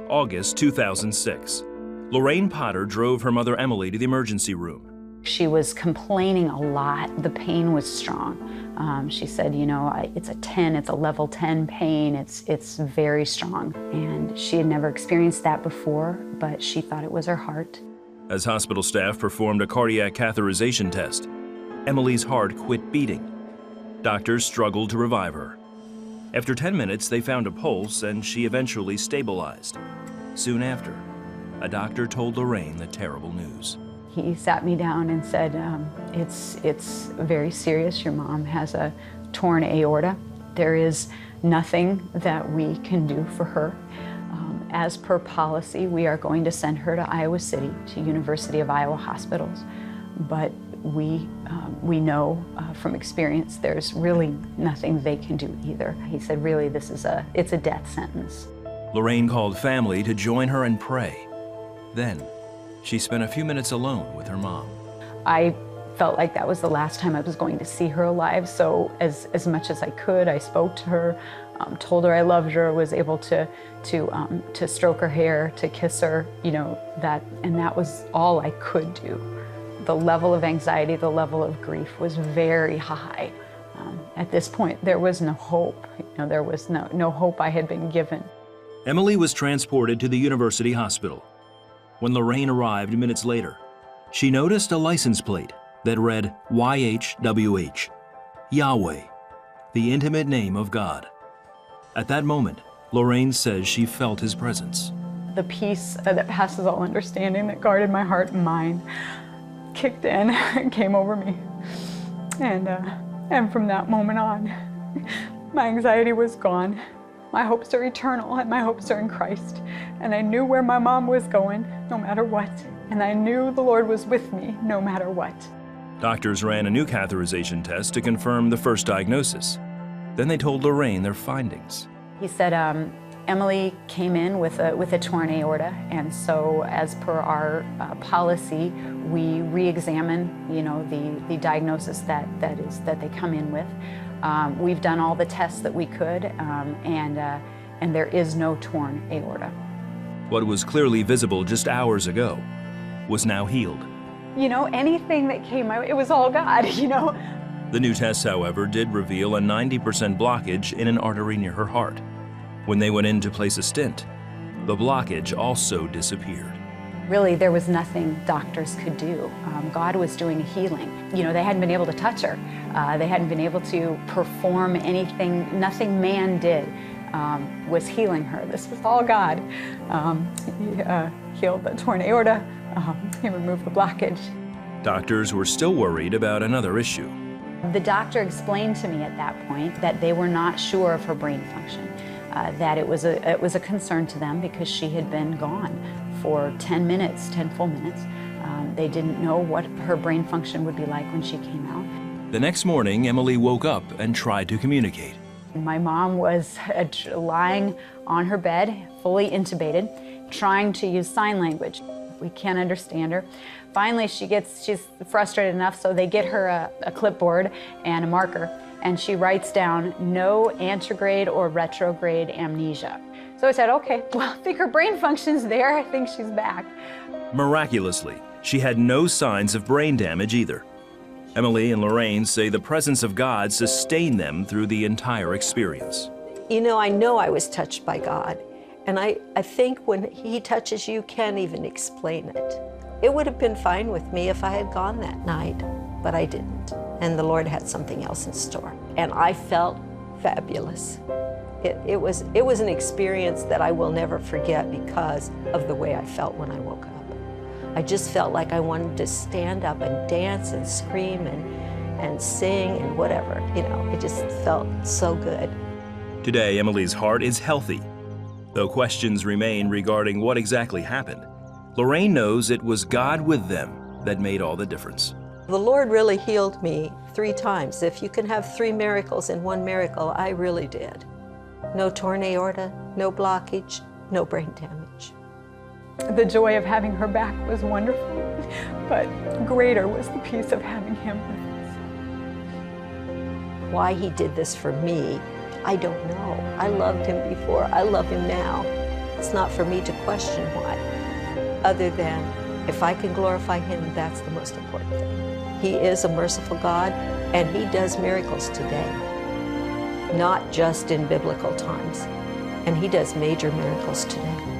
August 2006. Lorraine Potter drove her mother Emily to the emergency room. She was complaining a lot. The pain was strong. She said, you know, it's a 10, it's a level 10 pain. It's very strong. And she had never experienced that before, but she thought it was her heart. As hospital staff performed a cardiac catheterization test, Emily's heart quit beating. Doctors struggled to revive her. After 10 minutes, they found a pulse and she eventually stabilized. Soon after, a doctor told Lorraine the terrible news. He sat me down and said, it's very serious. Your mom has a torn aorta. There is nothing that we can do for her. As per policy, we are going to send her to Iowa City, to University of Iowa Hospitals. But we know from experience there's really nothing they can do either. He said, really, it's a death sentence. Lorraine called family to join her and pray. Then, she spent a few minutes alone with her mom. I felt like that was the last time I was going to see her alive, so as much as I could, I spoke to her, told her I loved her, was able to stroke her hair, to kiss her, you know, and that was all I could do. The level of anxiety, the level of grief was very high. At this point, there was no hope. You know, there was no hope I had been given. Emily was transported to the University Hospital. When Lorraine arrived minutes later, she noticed a license plate that read YHWH, Yahweh, the intimate name of God. At that moment, Lorraine says she felt his presence. The peace that passes all understanding that guarded my heart and mind kicked in and came over me. And from that moment on, my anxiety was gone. My hopes are eternal and my hopes are in Christ. And I knew where my mom was going, no matter what. And I knew the Lord was with me, no matter what. Doctors ran a new catheterization test to confirm the first diagnosis. Then they told Lorraine their findings. He said, Emily came in with a torn aorta, and so as per our policy, we re-examine, you know, the diagnosis that they come in with. We've done all the tests that we could, and there is no torn aorta. What was clearly visible just hours ago was now healed. You know, anything that came out, it was all God, you know. The new tests, however, did reveal a 90% blockage in an artery near her heart. When they went in to place a stent, the blockage also disappeared. Really, there was nothing doctors could do. God was doing a healing. You know, they hadn't been able to touch her. They hadn't been able to perform anything. Nothing man did was healing her. This was all God. He healed the torn aorta. He removed the blockage. Doctors were still worried about another issue. The doctor explained to me at that point that they were not sure of her brain function. That it was a concern to them because she had been gone for 10 minutes, 10 full minutes. They didn't know what her brain function would be like when she came out. The next morning, Emily woke up and tried to communicate. My mom was lying on her bed, fully intubated, trying to use sign language. We can't understand her. Finally, she's frustrated enough, so they get her a clipboard and a marker, and she writes down no antegrade or retrograde amnesia. So I said, okay, well, I think her brain function's there. I think she's back. Miraculously, she had no signs of brain damage either. Emily and Lorraine say the presence of God sustained them through the entire experience. You know I was touched by God. And I think when He touches you, can't even explain it. It would have been fine with me if I had gone that night, but I didn't. And the Lord had something else in store. And I felt fabulous. It was an experience that I will never forget because of the way I felt when I woke up. I just felt like I wanted to stand up and dance and scream and sing and whatever. You know, it just felt so good. Today, Emily's heart is healthy. Though questions remain regarding what exactly happened, Lorraine knows it was God with them that made all the difference. The Lord really healed me 3 times. If you can have 3 miracles in one miracle, I really did. No torn aorta, no blockage, no brain damage. The joy of having her back was wonderful, but greater was the peace of having Him with us. Why He did this for me, I don't know. I loved Him before. I love Him now. It's not for me to question why, other than if I can glorify Him, that's the most important thing. He is a merciful God, and He does miracles today, not just in biblical times. And He does major miracles today.